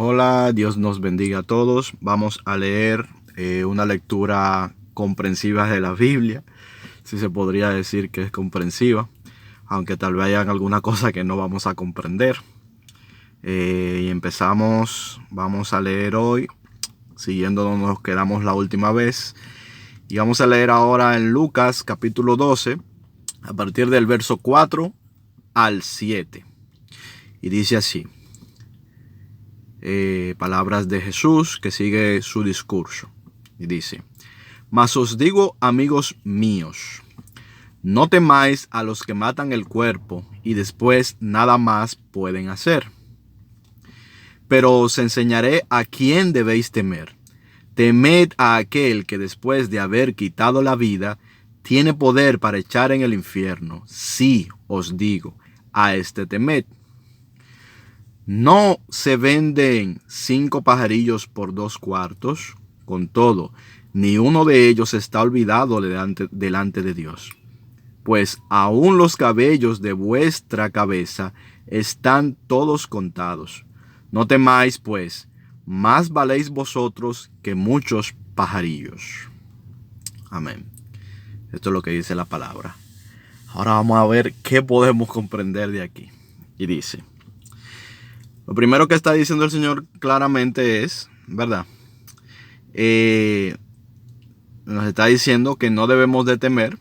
Hola, Dios nos bendiga a todos. Vamos a leer una lectura comprensiva de la Biblia, si se podría decir que es comprensiva, aunque tal vez hayan alguna cosa que no vamos a comprender. Y empezamos, vamos a leer hoy, siguiendo donde nos quedamos la última vez. Y vamos a leer ahora en Lucas capítulo 12, a partir del verso 4 al 7. Y dice así. Palabras de Jesús que sigue su discurso y dice: Mas os digo, amigos míos, no temáis a los que matan el cuerpo y después nada más pueden hacer, pero os enseñaré a quién debéis temer. Temed a aquel que después de haber quitado la vida tiene poder para echar en el infierno. Sí, os digo, a este temed. ¿No se venden 5 pajarillos por 2 cuartos? Con todo, ni uno de ellos está olvidado delante de Dios. Pues aún los cabellos de vuestra cabeza están todos contados. No temáis, pues, más valéis vosotros que muchos pajarillos. Amén. Esto es lo que dice la palabra. Ahora vamos a ver qué podemos comprender de aquí. Y dice: lo primero que está diciendo el Señor claramente es, ¿verdad? Nos está diciendo que no debemos de temer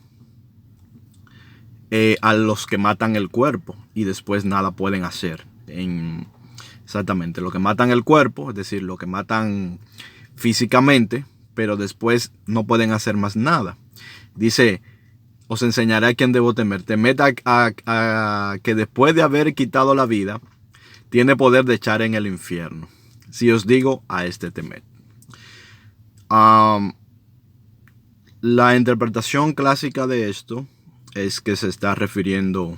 a los que matan el cuerpo y después nada pueden hacer. Exactamente, lo que matan el cuerpo, es decir, lo que matan físicamente, pero después no pueden hacer más nada. Dice: os enseñaré a quién debo temer. Temed a que después de haber quitado la vida, tiene poder de echar en el infierno. Si os digo, a este temed. La interpretación clásica de esto es que se está refiriendo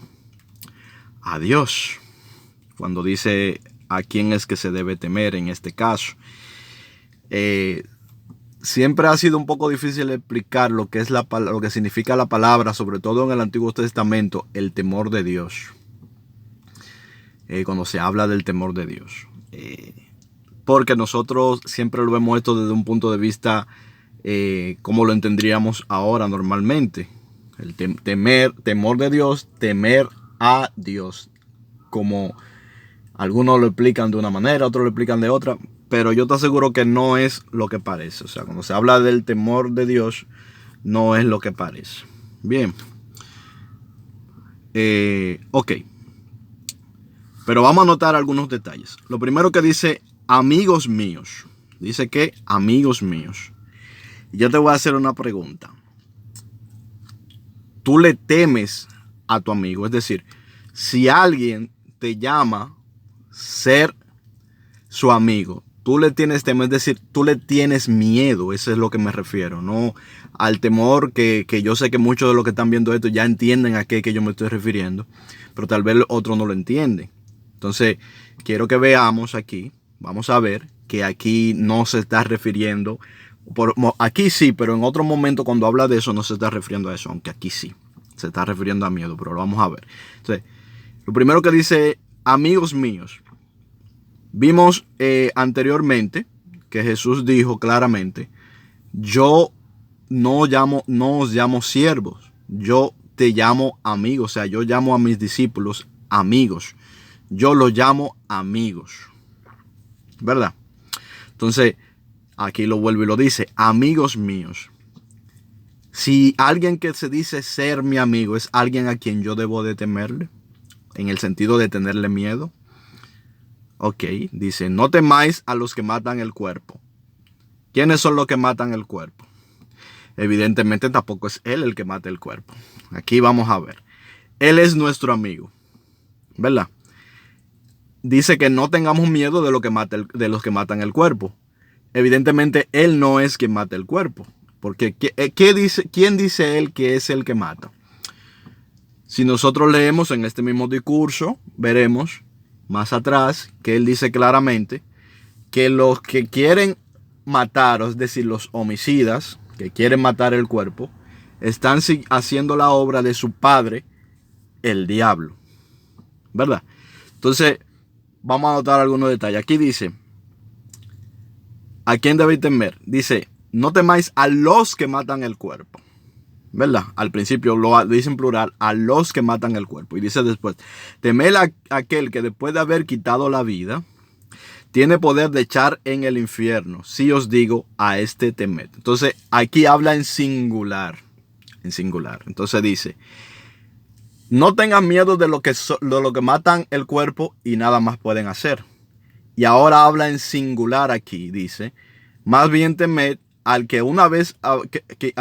a Dios cuando dice a quién es que se debe temer en este caso. Siempre ha sido un poco difícil explicar lo que significa la palabra, sobre todo en el Antiguo Testamento, el temor de Dios. Cuando se habla del temor de Dios. Porque nosotros siempre lo vemos esto desde un punto de vista como lo entenderíamos ahora normalmente. El temor de Dios, temer a Dios. Como algunos lo explican de una manera, otros lo explican de otra, pero yo te aseguro que no es lo que parece. O sea, cuando se habla del temor de Dios, no es lo que parece. Bien. Ok. Pero vamos a notar algunos detalles. Lo primero que dice, amigos míos. Dice que amigos míos. Y yo te voy a hacer una pregunta. ¿Tú le temes a tu amigo? Es decir, si alguien te llama ser su amigo, tú le tienes temor, es decir, tú le tienes miedo. Eso es lo que me refiero. No al temor que yo sé que muchos de los que están viendo esto ya entienden a qué que yo me estoy refiriendo, pero tal vez otros no lo entienden. Entonces, quiero que veamos aquí, vamos a ver que aquí no se está refiriendo, aquí sí, pero en otro momento cuando habla de eso no se está refiriendo a eso, aunque aquí sí, se está refiriendo a miedo, pero lo vamos a ver. Entonces, lo primero que dice, amigos míos, vimos anteriormente que Jesús dijo claramente, yo no os llamo siervos, yo te llamo amigos, o sea, yo llamo a mis discípulos amigos. Yo los llamo amigos, ¿verdad? Entonces, aquí lo vuelve y lo dice, amigos míos. Si alguien que se dice ser mi amigo es alguien a quien yo debo de temerle, en el sentido de tenerle miedo. Ok, dice, no temáis a los que matan el cuerpo. ¿Quiénes son los que matan el cuerpo? Evidentemente tampoco es él el que mata el cuerpo. Aquí vamos a ver. Él es nuestro amigo, ¿verdad? Dice que no tengamos miedo de los que matan el cuerpo. Evidentemente, él no es quien mata el cuerpo. Porque ¿quién dice él que es el que mata? Si nosotros leemos en este mismo discurso, veremos más atrás que él dice claramente que los que quieren matar, es decir, los homicidas que quieren matar el cuerpo, están haciendo la obra de su padre, el diablo. ¿Verdad? Entonces, vamos a notar algunos detalles. Aquí dice, ¿A quién debéis temer? Dice, no temáis a los que matan el cuerpo. ¿Verdad? Al principio lo dice en plural, a los que matan el cuerpo. Y dice después, temed a aquel que después de haber quitado la vida, tiene poder de echar en el infierno. Si os digo, a este temed. Entonces, aquí habla en singular. En singular. Entonces dice, no tengan miedo de lo que matan el cuerpo y nada más pueden hacer. Y ahora habla en singular aquí. Dice, más bien temed al que una vez, al que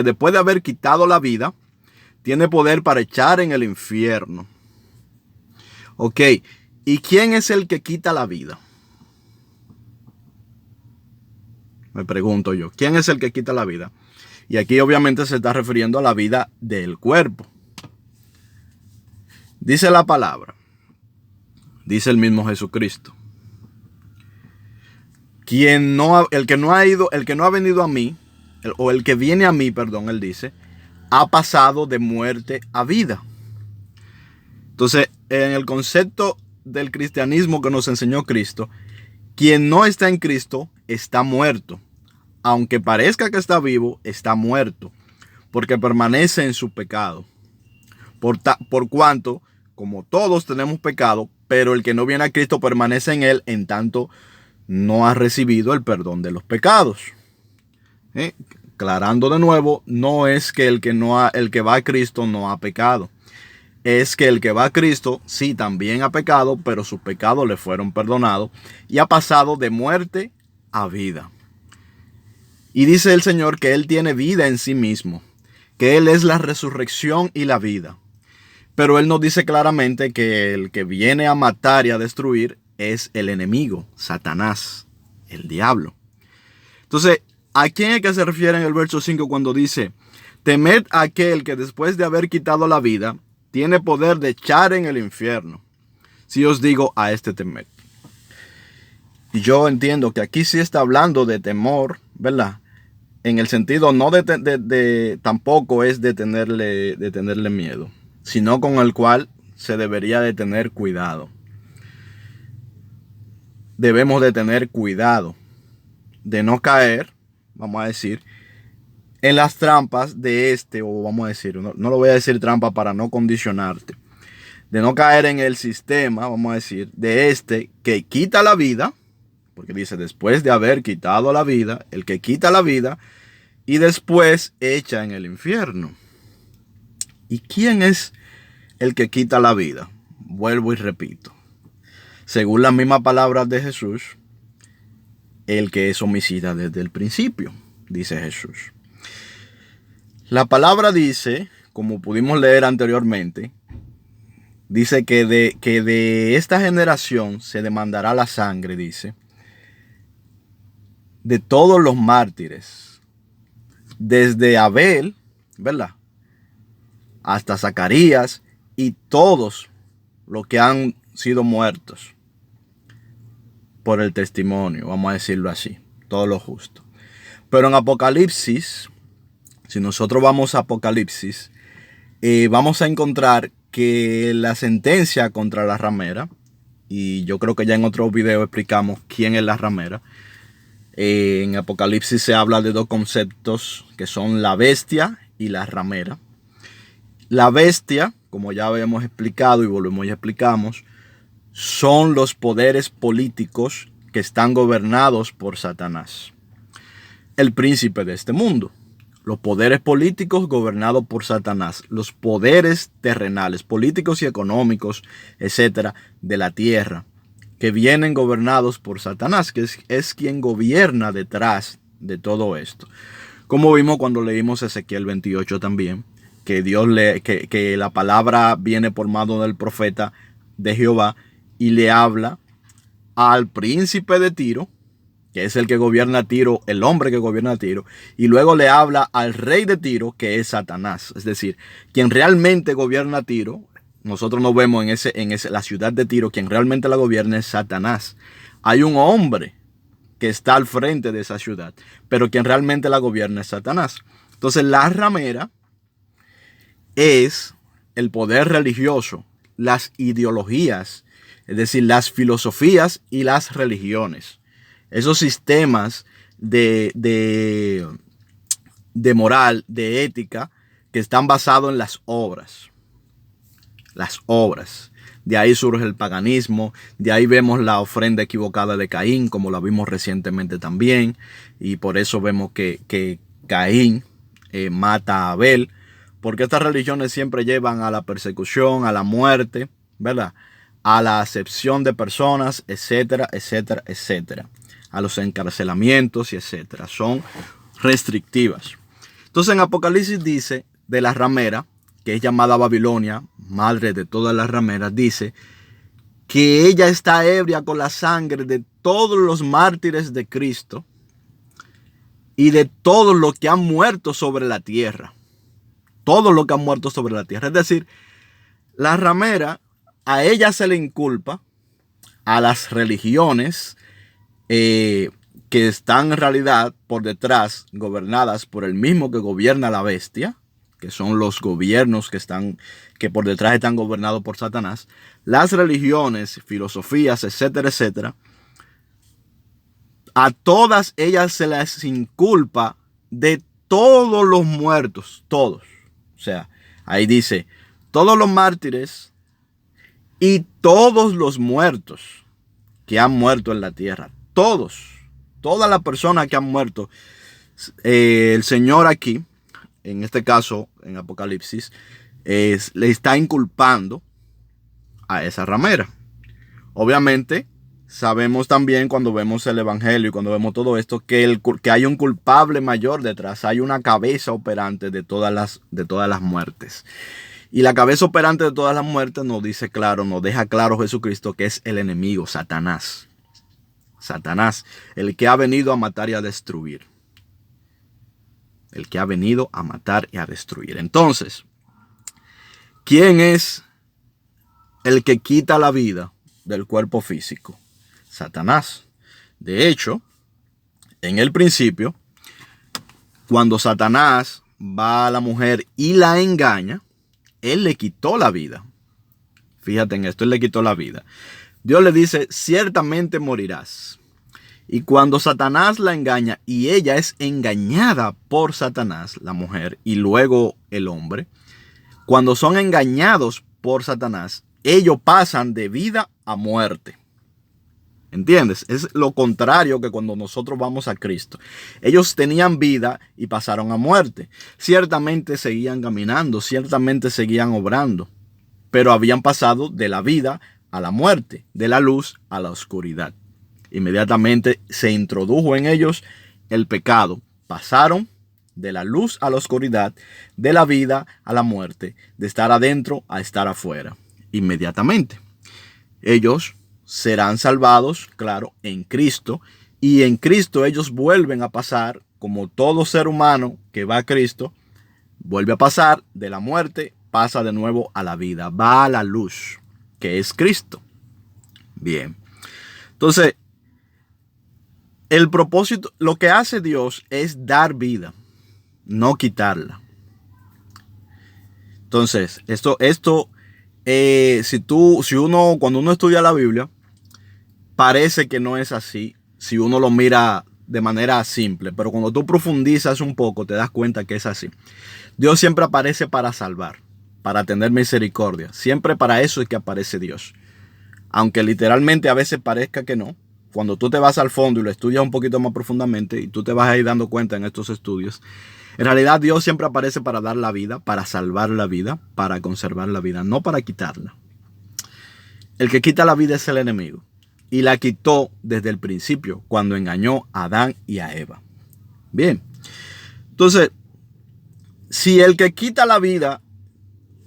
después de haber quitado la vida, tiene poder para echar en el infierno. Ok. ¿Y quién es el que quita la vida? Me pregunto yo. ¿Quién es el que quita la vida? Y aquí obviamente se está refiriendo a la vida del cuerpo. Dice la palabra. Dice el mismo Jesucristo. El que no ha venido a mí, o el que viene a mí, perdón, él dice, ha pasado de muerte a vida. Entonces, en el concepto del cristianismo que nos enseñó Cristo, quien no está en Cristo está muerto. Aunque parezca que está vivo, está muerto, porque permanece en su pecado. Por cuanto, como todos tenemos pecado, pero el que no viene a Cristo permanece en él, en tanto no ha recibido el perdón de los pecados. Aclarando de nuevo, no es que el que va a Cristo no ha pecado. Es que el que va a Cristo sí también ha pecado, pero sus pecados le fueron perdonados y ha pasado de muerte a vida. Y dice el Señor que Él tiene vida en sí mismo, que Él es la resurrección y la vida. Pero Él nos dice claramente que el que viene a matar y a destruir es el enemigo, Satanás, el diablo. Entonces, ¿a quién es que se refiere en el verso 5 cuando dice, temed a aquel que después de haber quitado la vida, tiene poder de echar en el infierno? Si os digo, a este temed. Y yo entiendo que aquí sí está hablando de temor, ¿verdad? En el sentido no tampoco es de tenerle miedo, sino con el cual se debería de tener cuidado. Debemos de tener cuidado de no caer, vamos a decir, en las trampas de o vamos a decir, no lo voy a decir trampa para no condicionarte, de no caer en el sistema, vamos a decir, de que quita la vida, porque dice después de haber quitado la vida, el que quita la vida y después echa en el infierno. ¿Y quién es el que quita la vida? Vuelvo y repito. Según las mismas palabras de Jesús, el que es homicida desde el principio, dice Jesús. La palabra dice, como pudimos leer anteriormente, dice que de esta generación se demandará la sangre, dice, de todos los mártires, desde Abel, ¿verdad?, hasta Zacarías y todos los que han sido muertos por el testimonio, vamos a decirlo así, todos los justos. Pero en Apocalipsis, si nosotros vamos a Apocalipsis, vamos a encontrar que la sentencia contra la ramera, y yo creo que ya en otro video explicamos quién es la ramera. En Apocalipsis se habla de dos conceptos que son la bestia y la ramera. La bestia, como ya habíamos explicado y volvemos y explicamos, son los poderes políticos que están gobernados por Satanás, el príncipe de este mundo. Los poderes políticos gobernados por Satanás, los poderes terrenales, políticos y económicos, etcétera, de la tierra, que vienen gobernados por Satanás, que es quien gobierna detrás de todo esto. Como vimos cuando leímos Ezequiel 28 también, que que la palabra viene por mano del profeta de Jehová y le habla al príncipe de Tiro, que es el que gobierna Tiro, el hombre que gobierna Tiro, y luego le habla al rey de Tiro, que es Satanás. Es decir, quien realmente gobierna Tiro, nosotros nos vemos en la ciudad de Tiro, quien realmente la gobierna es Satanás. Hay un hombre que está al frente de esa ciudad, pero quien realmente la gobierna es Satanás. Entonces la ramera es el poder religioso, las ideologías, es decir, las filosofías y las religiones esos sistemas de moral, de ética, que están basados en las obras. Las obras. De ahí surge el paganismo, de ahí vemos la ofrenda equivocada de Caín, como la vimos recientemente también, y por eso vemos que Caín mata a Abel, porque estas religiones siempre llevan a la persecución, a la muerte, ¿verdad? A la acepción de personas, etcétera, etcétera, etcétera, a los encarcelamientos y etcétera. Son restrictivas. Entonces en Apocalipsis dice de la ramera, que es llamada Babilonia, madre de todas las rameras, dice que ella está ebria con la sangre de todos los mártires de Cristo y de todos los que han muerto sobre la tierra. Todos los que han muerto sobre la tierra. Es decir, la ramera, a ella se le inculpa, a las religiones que están en realidad por detrás, gobernadas por el mismo que gobierna la bestia, que son los gobiernos que por detrás están gobernados por Satanás, las religiones, filosofías, etcétera, etcétera, a todas ellas se les inculpa de todos los muertos, todos. O sea, ahí dice, todos los mártires y todos los muertos que han muerto en la tierra, todas las personas que han muerto. El Señor aquí, en este caso, en Apocalipsis, le está inculpando a esa ramera. Obviamente, sabemos también cuando vemos el Evangelio y cuando vemos todo esto, que hay un culpable mayor detrás, hay una cabeza operante de todas las muertes. Y la cabeza operante de todas las muertes nos deja claro Jesucristo que es el enemigo, Satanás. Satanás, el que ha venido a matar y a destruir. El que ha venido a matar y a destruir. Entonces, ¿quién es el que quita la vida del cuerpo físico? Satanás. De hecho, en el principio, cuando Satanás va a la mujer y la engaña, él le quitó la vida. Fíjate en esto, él le quitó la vida. Dios le dice, ciertamente morirás. Y cuando Satanás la engaña y ella es engañada por Satanás, la mujer, y luego el hombre, cuando son engañados por Satanás, ellos pasan de vida a muerte. ¿Entiendes? Es lo contrario que cuando nosotros vamos a Cristo. Ellos tenían vida y pasaron a muerte. Ciertamente seguían caminando, ciertamente seguían obrando, pero habían pasado de la vida a la muerte, de la luz a la oscuridad. Inmediatamente se introdujo en ellos el pecado. Pasaron de la luz a la oscuridad, de la vida a la muerte, de estar adentro a estar afuera. Inmediatamente. Ellos serán salvados, claro, en Cristo. Y en Cristo ellos vuelven a pasar, como todo ser humano que va a Cristo, vuelve a pasar de la muerte, pasa de nuevo a la vida. Va a la luz, que es Cristo. Bien. Entonces, el propósito, lo que hace Dios es dar vida, no quitarla. Entonces, cuando uno estudia la Biblia, parece que no es así, si uno lo mira de manera simple, pero cuando tú profundizas un poco, te das cuenta que es así. Dios siempre aparece para salvar, para tener misericordia. Siempre para eso es que aparece Dios. Aunque literalmente a veces parezca que no. Cuando tú te vas al fondo y lo estudias un poquito más profundamente y tú te vas a ir dando cuenta en estos estudios, en realidad Dios siempre aparece para dar la vida, para salvar la vida, para conservar la vida, no para quitarla. El que quita la vida es el enemigo. Y la quitó desde el principio, cuando engañó a Adán y a Eva. Bien. Entonces, si el que quita la vida,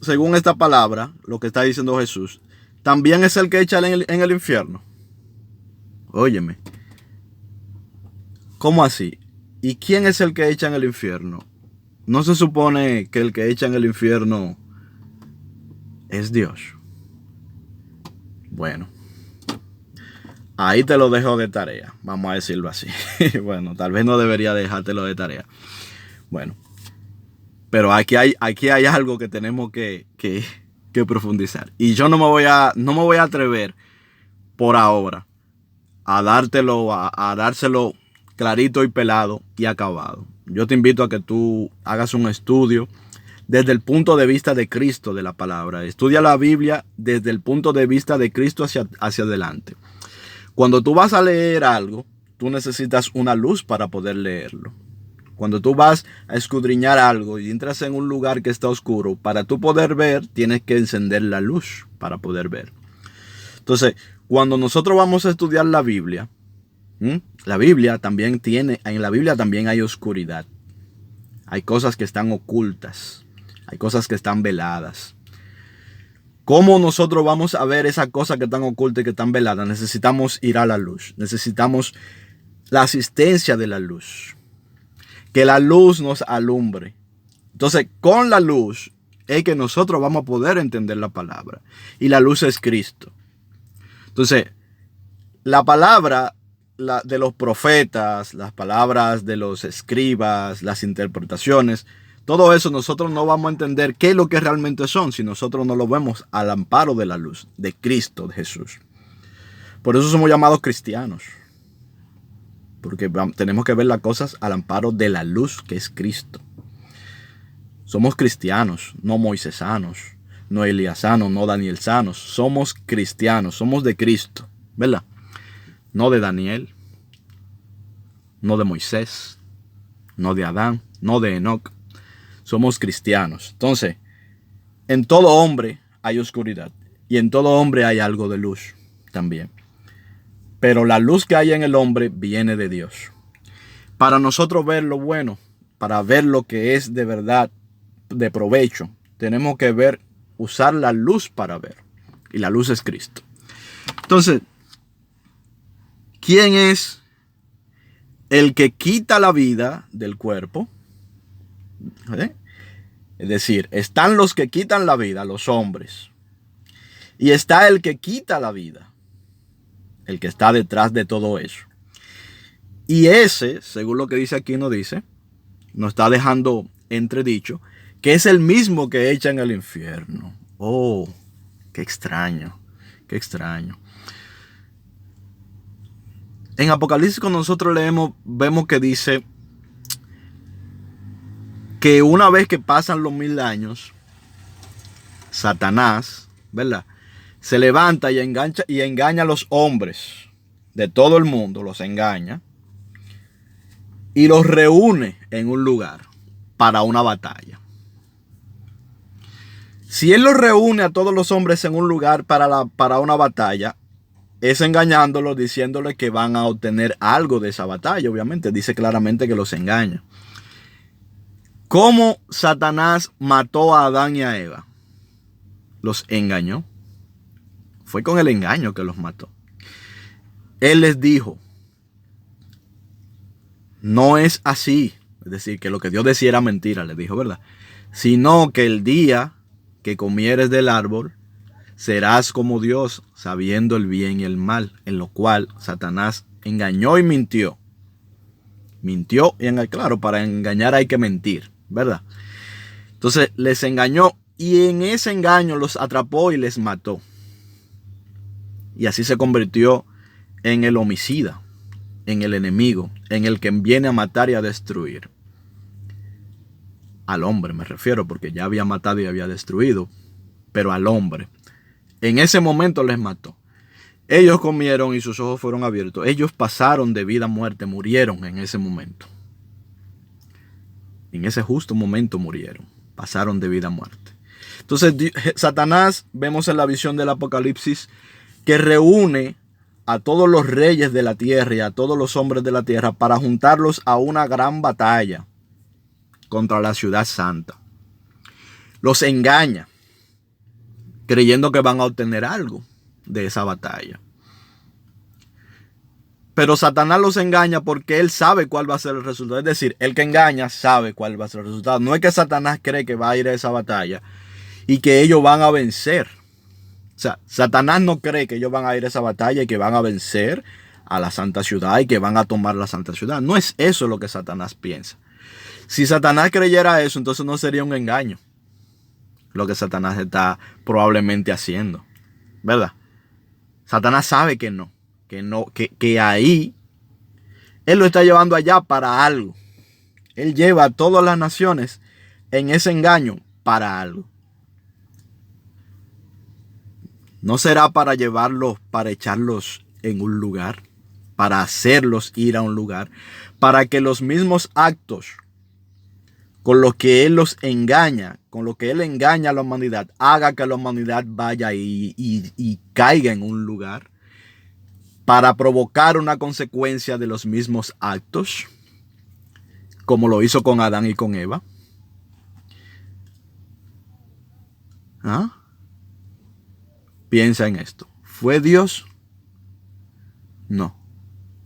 según esta palabra, lo que está diciendo Jesús, también es el que echa en el infierno. Óyeme. ¿Cómo así? ¿Y quién es el que echa en el infierno? ¿No se supone que el que echa en el infierno es Dios? Bueno, ahí te lo dejo de tarea, vamos a decirlo así. Bueno, tal vez no debería dejártelo de tarea. Bueno, pero aquí hay algo que tenemos que profundizar. Y yo no me voy a atrever por ahora a dárselo clarito y pelado y acabado. Yo te invito a que tú hagas un estudio desde el punto de vista de Cristo de la palabra. Estudia la Biblia desde el punto de vista de Cristo hacia adelante. Cuando tú vas a leer algo, tú necesitas una luz para poder leerlo. Cuando tú vas a escudriñar algo y entras en un lugar que está oscuro, para tú poder ver, tienes que encender la luz para poder ver. Entonces, cuando nosotros vamos a estudiar la Biblia, en la Biblia también hay oscuridad. Hay cosas que están ocultas. Hay cosas que están veladas. ¿Cómo nosotros vamos a ver esas cosas que están ocultas y que están veladas? Necesitamos ir a la luz. Necesitamos la asistencia de la luz. Que la luz nos alumbre. Entonces, con la luz es que nosotros vamos a poder entender la palabra. Y la luz es Cristo. Entonces, la palabra de los profetas, las palabras de los escribas, las interpretaciones, todo eso nosotros no vamos a entender qué es lo que realmente son si nosotros no lo vemos al amparo de la luz, de Cristo, de Jesús. Por eso somos llamados cristianos. Porque tenemos que ver las cosas al amparo de la luz que es Cristo. Somos cristianos, no moisesanos, no eliasanos, no danielsanos. Somos cristianos, somos de Cristo, ¿verdad? No de Daniel, no de Moisés, no de Adán, no de Enoc. Somos cristianos. Entonces, en todo hombre hay oscuridad y en todo hombre hay algo de luz también. Pero la luz que hay en el hombre viene de Dios. Para nosotros ver lo bueno, para ver lo que es de verdad, de provecho, tenemos que usar la luz para ver. Y la luz es Cristo. Entonces, ¿quién es el que quita la vida del cuerpo? Es decir, están los que quitan la vida, los hombres. Y está el que quita la vida. El que está detrás de todo eso. Y ese, según lo que dice aquí, nos está dejando entredicho, que es el mismo que echa en el infierno. Oh, qué extraño, qué extraño. En Apocalipsis, cuando nosotros leemos, vemos que dice que una vez que pasan los 1000 años, Satanás, ¿verdad?, se levanta y engaña a los hombres de todo el mundo, los engaña y los reúne en un lugar para una batalla. Si él los reúne a todos los hombres en un lugar para una batalla, es engañándolos, diciéndoles que van a obtener algo de esa batalla. Obviamente dice claramente que los engaña. ¿Cómo Satanás mató a Adán y a Eva? Los engañó. Fue con el engaño que los mató. Él les dijo, no es así. Es decir, que lo que Dios decía era mentira, les dijo, ¿verdad? Sino que el día que comieres del árbol, serás como Dios, sabiendo el bien y el mal. En lo cual Satanás engañó y mintió. Mintió y claro, para engañar hay que mentir, ¿verdad? Entonces les engañó y en ese engaño los atrapó y les mató. Y así se convirtió en el homicida, en el enemigo, en el que viene a matar y a destruir. Al hombre me refiero, porque ya había matado y había destruido, pero al hombre. En ese momento les mató. Ellos comieron y sus ojos fueron abiertos. Ellos pasaron de vida a muerte, murieron en ese momento. En ese justo momento murieron, pasaron de vida a muerte. Entonces Satanás, vemos en la visión del Apocalipsis, que reúne a todos los reyes de la tierra y a todos los hombres de la tierra para juntarlos a una gran batalla contra la ciudad santa. Los engaña, creyendo que van a obtener algo de esa batalla. Pero Satanás los engaña porque él sabe cuál va a ser el resultado. Es decir, el que engaña sabe cuál va a ser el resultado. No es que Satanás cree que va a ir a esa batalla y que ellos van a vencer. O sea, Satanás no cree que ellos van a ir a esa batalla y que van a vencer a la santa ciudad y que van a tomar la santa ciudad. No es eso lo que Satanás piensa. Si Satanás creyera eso, entonces no sería un engaño lo que Satanás está probablemente haciendo, ¿verdad? Satanás sabe que no, que ahí Él lo está llevando allá para algo. Él lleva a todas las naciones en ese engaño para algo. No será para llevarlos, para echarlos en un lugar, para hacerlos ir a un lugar, para que los mismos actos con los que Él los engaña, con lo que Él engaña a la humanidad, haga que la humanidad vaya y caiga en un lugar, para provocar una consecuencia de los mismos actos, como lo hizo con Adán y con Eva. ¿Ah? Piensa en esto. ¿Fue Dios? No.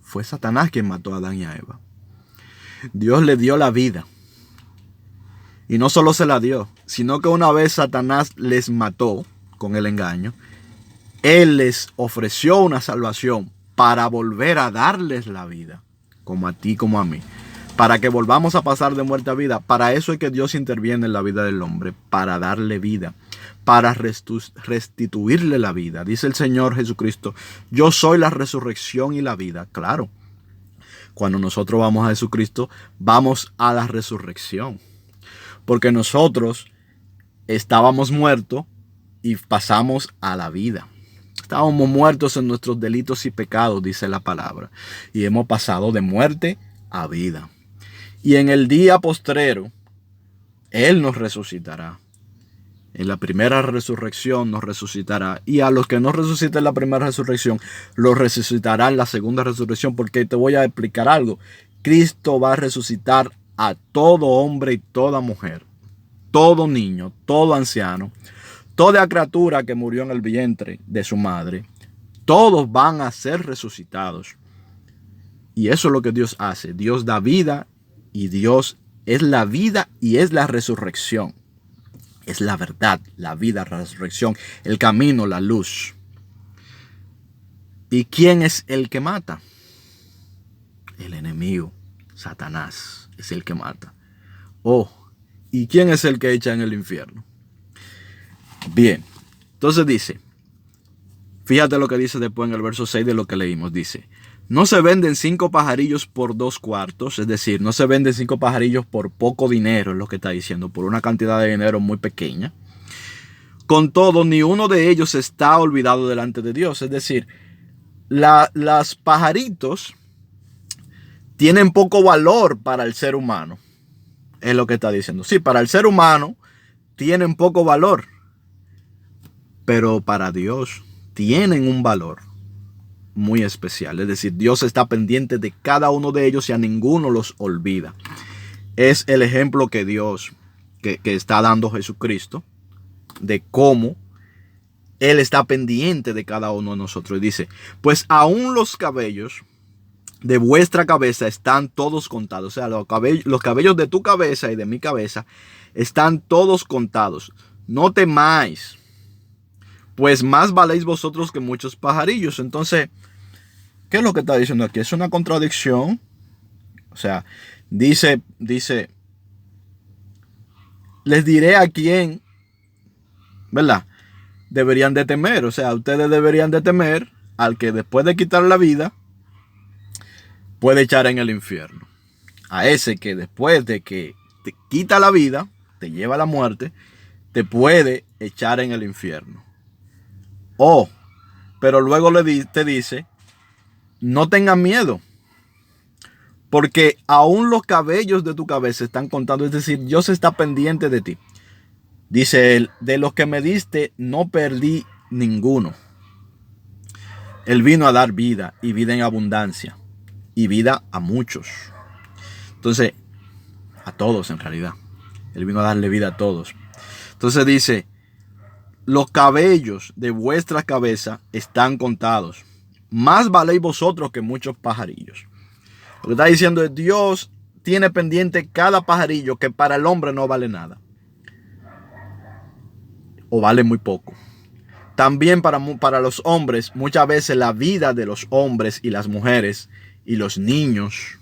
Fue Satanás quien mató a Adán y a Eva. Dios le dio la vida. Y no solo se la dio, sino que una vez Satanás les mató con el engaño, Él les ofreció una salvación para volver a darles la vida, como a ti, como a mí, para que volvamos a pasar de muerte a vida. Para eso es que Dios interviene en la vida del hombre, para darle vida, para restituirle la vida. Dice el Señor Jesucristo: yo soy la resurrección y la vida. Claro, cuando nosotros vamos a Jesucristo, vamos a la resurrección, porque nosotros estábamos muertos y pasamos a la vida. Estábamos muertos en nuestros delitos y pecados, dice la palabra, y hemos pasado de muerte a vida. Y en el día postrero, Él nos resucitará. En la primera resurrección nos resucitará. Y a los que no resuciten en la primera resurrección, los resucitará en la segunda resurrección. Porque te voy a explicar algo. Cristo va a resucitar a todo hombre y toda mujer, todo niño, todo anciano, toda criatura que murió en el vientre de su madre. Todos van a ser resucitados. Y eso es lo que Dios hace. Dios da vida, y Dios es la vida y es la resurrección. Es la verdad, la vida, la resurrección, el camino, la luz. ¿Y quién es el que mata? El enemigo, Satanás, es el que mata. Oh, ¿y quién es el que echa en el infierno? Bien, entonces dice, fíjate lo que dice después en el verso 6 de lo que leímos. Dice: no se venden 5 pajarillos por 2 cuartos, es decir, no se venden 5 pajarillos por poco dinero, es lo que está diciendo, por una cantidad de dinero muy pequeña. Con todo, ni uno de ellos está olvidado delante de Dios. Es decir, las pajaritos tienen poco valor para el ser humano, es lo que está diciendo. Sí, para el ser humano tienen poco valor, pero para Dios tienen un valor muy especial. Es decir, Dios está pendiente de cada uno de ellos y a ninguno los olvida. Es el ejemplo que Dios, que está dando Jesucristo, de cómo Él está pendiente de cada uno de nosotros. Y dice: pues aún los cabellos de vuestra cabeza están todos contados. O sea, los cabellos de tu cabeza y de mi cabeza están todos contados. No temáis, pues más valéis vosotros que muchos pajarillos. Entonces, ¿qué es lo que está diciendo aquí? Es una contradicción. O sea, dice, les diré a quién, ¿verdad?, deberían de temer. O sea, ustedes deberían de temer al que después de quitar la vida puede echar en el infierno. A ese que después de que te quita la vida, te lleva a la muerte, te puede echar en el infierno. Oh, pero luego te dice: no tengan miedo, porque aún los cabellos de tu cabeza están contados. Es decir, Dios está pendiente de ti. Dice Él: de los que me diste no perdí ninguno. Él vino a dar vida, y vida en abundancia, y vida a muchos. Entonces, a todos en realidad. Él vino a darle vida a todos. Entonces dice: los cabellos de vuestra cabeza están contados. Más valéis vosotros que muchos pajarillos. Lo que está diciendo es: Dios tiene pendiente cada pajarillo, que para el hombre no vale nada, o vale muy poco. También para los hombres, muchas veces la vida de los hombres y las mujeres y los niños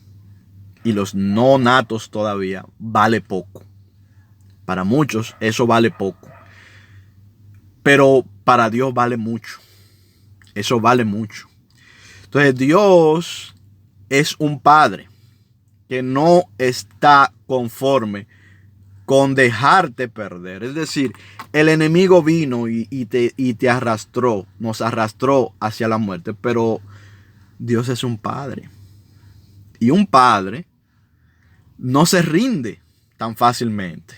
y los no natos todavía vale poco. Para muchos eso vale poco, pero para Dios vale mucho. Eso vale mucho. Entonces Dios es un padre que no está conforme con dejarte perder. Es decir, el enemigo vino y te arrastró, nos arrastró hacia la muerte, pero Dios es un padre. Y un padre no se rinde tan fácilmente.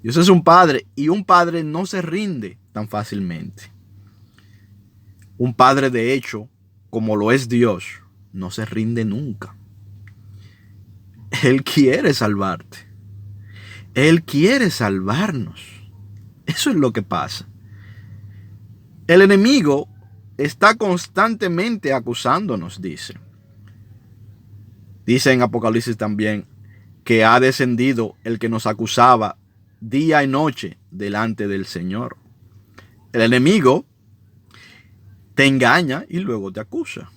Dios es un padre y un padre no se rinde tan fácilmente. Un padre, de hecho, como lo es Dios, no se rinde nunca. Él quiere salvarte. Él quiere salvarnos. Eso es lo que pasa. El enemigo está constantemente acusándonos, dice. Dice en Apocalipsis también que ha descendido el que nos acusaba día y noche delante del Señor. El enemigo te engaña y luego te acusa.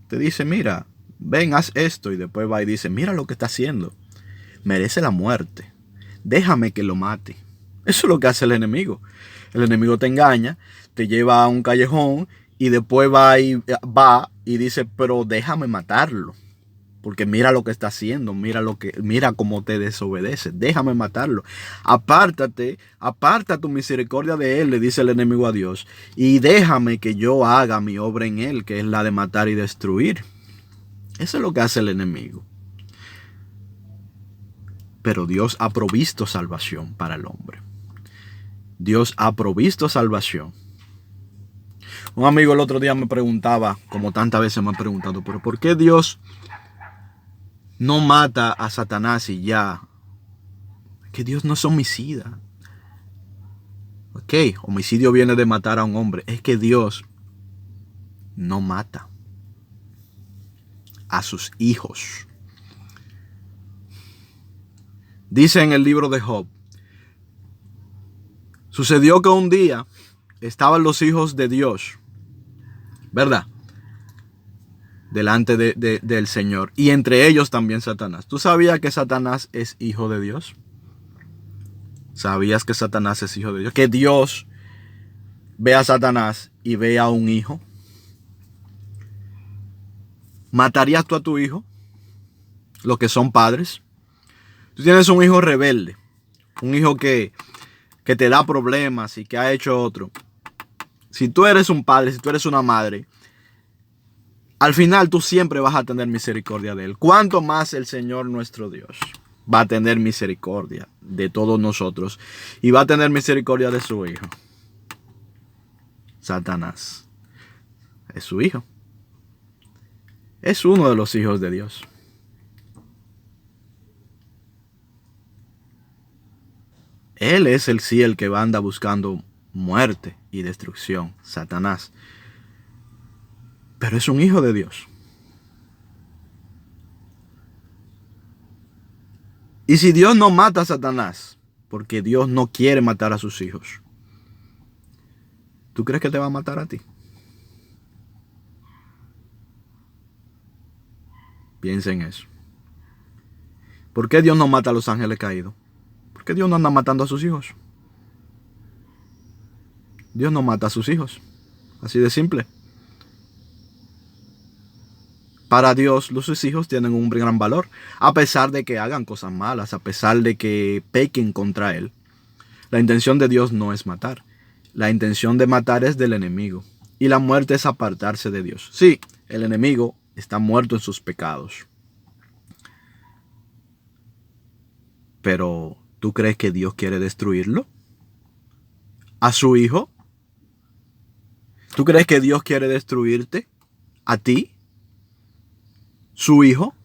Te dice, mira, ven, haz esto, y después va y dice, mira lo que está haciendo. Merece la muerte. Déjame que lo mate. Eso es lo que hace el enemigo. El enemigo te engaña, te lleva a un callejón y después va y dice, pero déjame matarlo. Porque mira lo que está haciendo, mira cómo te desobedece, déjame matarlo. Aparta tu misericordia de él, le dice el enemigo a Dios, y déjame que yo haga mi obra en él, que es la de matar y destruir. Eso es lo que hace el enemigo. Pero Dios ha provisto salvación para el hombre. Dios ha provisto salvación. Un amigo el otro día me preguntaba, como tantas veces me han preguntado, pero ¿por qué Dios no mata a Satanás y ya? Que Dios no es homicida. Ok, homicidio viene de matar a un hombre. Es que Dios no mata a sus hijos. Dice en el libro de Job, sucedió que un día estaban los hijos de Dios, ¿verdad?, delante del Señor, y entre ellos también Satanás. ¿Tú sabías que Satanás es hijo de Dios? ¿Sabías que Satanás es hijo de Dios? Que Dios ve a Satanás y ve a un hijo. ¿Matarías tú a tu hijo? Los que son padres. Tú tienes un hijo rebelde, un hijo que te da problemas y que ha hecho otro. Si tú eres un padre, si tú eres una madre, al final tú siempre vas a tener misericordia de él. ¿Cuánto más el Señor nuestro Dios va a tener misericordia de todos nosotros y va a tener misericordia de su hijo? Satanás es su hijo. Es uno de los hijos de Dios. Él es el que anda buscando muerte y destrucción, Satanás. Pero es un hijo de Dios. Y si Dios no mata a Satanás, porque Dios no quiere matar a sus hijos, ¿tú crees que te va a matar a ti? Piensa en eso. ¿Por qué Dios no mata a los ángeles caídos? ¿Por qué Dios no anda matando a sus hijos? Dios no mata a sus hijos. Así de simple. Para Dios, sus hijos tienen un gran valor. A pesar de que hagan cosas malas, a pesar de que pequen contra Él. La intención de Dios no es matar. La intención de matar es del enemigo. Y la muerte es apartarse de Dios. Sí, el enemigo está muerto en sus pecados. Pero, ¿tú crees que Dios quiere destruirlo? ¿A su hijo? ¿Tú crees que Dios quiere destruirte? ¿A ti? ¿Su hijo?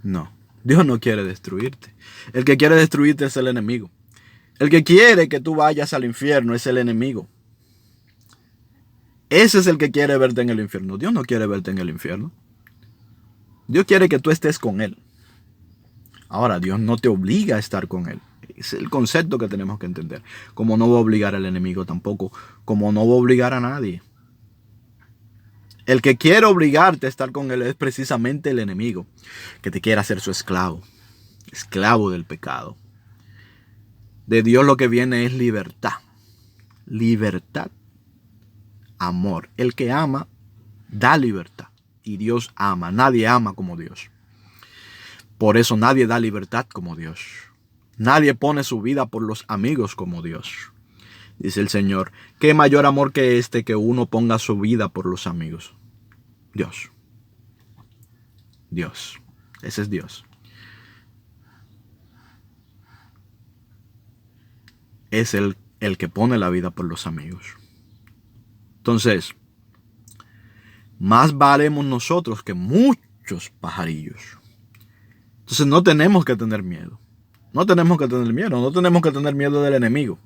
No, Dios no quiere destruirte. El que quiere destruirte es el enemigo. El que quiere que tú vayas al infierno es el enemigo. Ese es el que quiere verte en el infierno. Dios no quiere verte en el infierno. Dios quiere que tú estés con Él. Ahora, Dios no te obliga a estar con Él. Es el concepto que tenemos que entender. Como no va a obligar al enemigo tampoco. Como no va a obligar a nadie. El que quiere obligarte a estar con Él es precisamente el enemigo. Que te quiere hacer su esclavo. Esclavo del pecado. De Dios lo que viene es libertad. Libertad. amor. El que ama da libertad. Y Dios ama. Nadie ama como Dios. Por eso nadie da libertad como Dios. Nadie pone su vida por los amigos como Dios. Dice el Señor, ¿qué mayor amor que este que uno ponga su vida por los amigos? Dios. Dios. Ese es Dios. Es el que pone la vida por los amigos. Entonces, más valemos nosotros que muchos pajarillos. Entonces no tenemos que tener miedo. No tenemos que tener miedo. No tenemos que tener miedo del enemigo.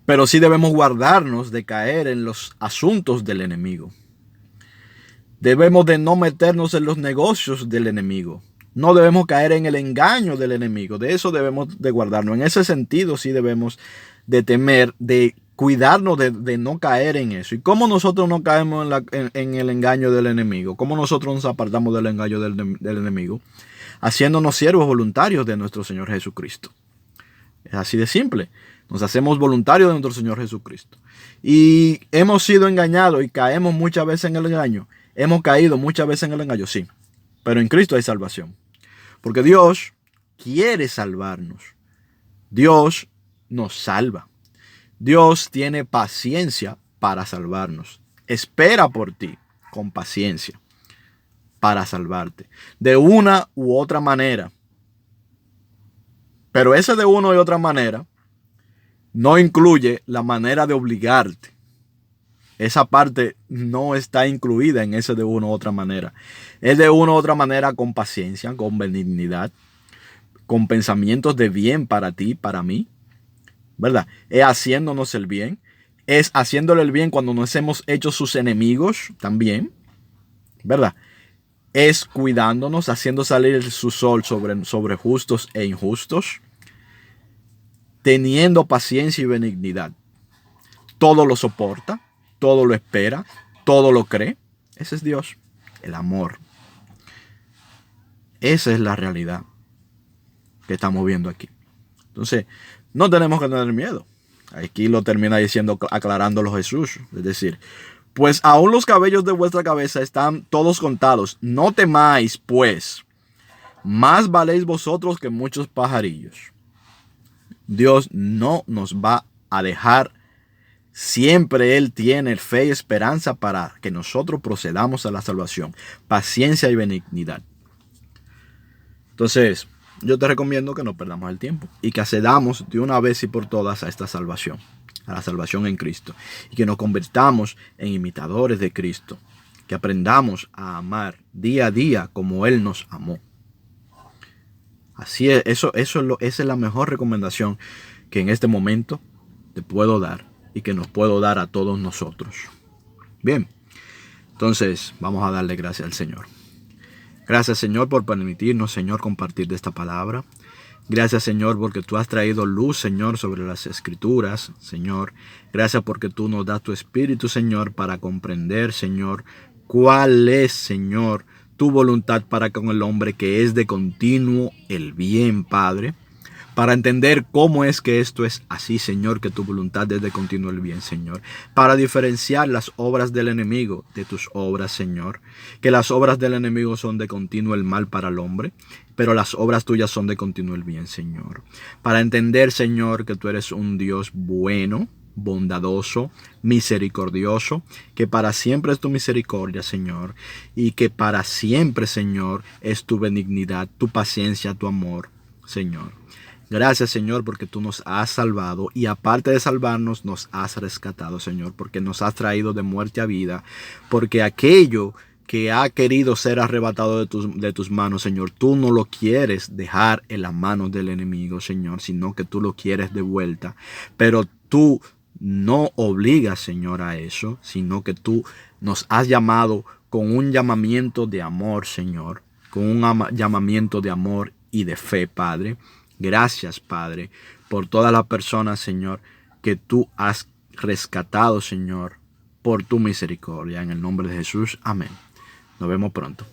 Pero sí debemos guardarnos de caer en los asuntos del enemigo. Debemos de no meternos en los negocios del enemigo. No debemos caer en el engaño del enemigo. De eso debemos de guardarnos. En ese sentido sí debemos de temer, de cuidarnos de no caer en eso. ¿Y cómo nosotros no caemos en el engaño del enemigo? ¿Cómo nosotros nos apartamos del engaño del enemigo? Haciéndonos siervos voluntarios de nuestro Señor Jesucristo. Es así de simple. Nos hacemos voluntarios de nuestro Señor Jesucristo. Y hemos sido engañados y caemos muchas veces en el engaño. Hemos caído muchas veces en el engaño, sí. Pero en Cristo hay salvación. Porque Dios quiere salvarnos. Dios nos salva. Dios tiene paciencia para salvarnos. Espera por ti con paciencia para salvarte. De una u otra manera. Pero ese de una u otra manera no incluye la manera de obligarte. Esa parte no está incluida en ese de una u otra manera. Es de una u otra manera con paciencia, con benignidad, con pensamientos de bien para ti, para mí, ¿verdad? Es haciéndonos el bien. Es haciéndole el bien cuando nos hemos hecho sus enemigos también, ¿verdad? Es cuidándonos, haciendo salir su sol sobre justos e injustos, teniendo paciencia y benignidad. Todo lo soporta, todo lo espera, todo lo cree. Ese es Dios, el amor. Esa es la realidad que estamos viendo aquí. Entonces, no tenemos que tener miedo. Aquí lo termina diciendo, aclarándolo Jesús. Es decir, pues aún los cabellos de vuestra cabeza están todos contados. No temáis, pues, más valéis vosotros que muchos pajarillos. Dios no nos va a dejar. Siempre Él tiene fe y esperanza para que nosotros procedamos a la salvación. Paciencia y benignidad. Entonces, yo te recomiendo que no perdamos el tiempo y que accedamos de una vez y por todas a esta salvación, a la salvación en Cristo, y que nos convirtamos en imitadores de Cristo, que aprendamos a amar día a día como Él nos amó. Así es, esa es la mejor recomendación que en este momento te puedo dar y que nos puedo dar a todos nosotros. Bien, entonces vamos a darle gracias al Señor. Gracias, Señor, por permitirnos, Señor, compartir de esta palabra. Gracias, Señor, porque tú has traído luz, Señor, sobre las Escrituras, Señor. Gracias porque tú nos das tu Espíritu, Señor, para comprender, Señor, cuál es, Señor, tu voluntad para con el hombre, que es de continuo el bien, Padre. Para entender cómo es que esto es así, Señor, que tu voluntad es de continuo el bien, Señor. Para diferenciar las obras del enemigo de tus obras, Señor. Que las obras del enemigo son de continuo el mal para el hombre, pero las obras tuyas son de continuo el bien, Señor. Para entender, Señor, que tú eres un Dios bueno, bondadoso, misericordioso, que para siempre es tu misericordia, Señor, y que para siempre, Señor, es tu benignidad, tu paciencia, tu amor, Señor. Gracias, Señor, porque tú nos has salvado y aparte de salvarnos, nos has rescatado, Señor, porque nos has traído de muerte a vida, porque aquello que ha querido ser arrebatado de tus manos, Señor, tú no lo quieres dejar en las manos del enemigo, Señor, sino que tú lo quieres de vuelta, pero tú no obligas, Señor, a eso, sino que tú nos has llamado con un llamamiento de amor, Señor, con un llamamiento de amor y de fe, Padre. Gracias, Padre, por todas las personas, Señor, que tú has rescatado, Señor, por tu misericordia. En el nombre de Jesús, amén. Nos vemos pronto.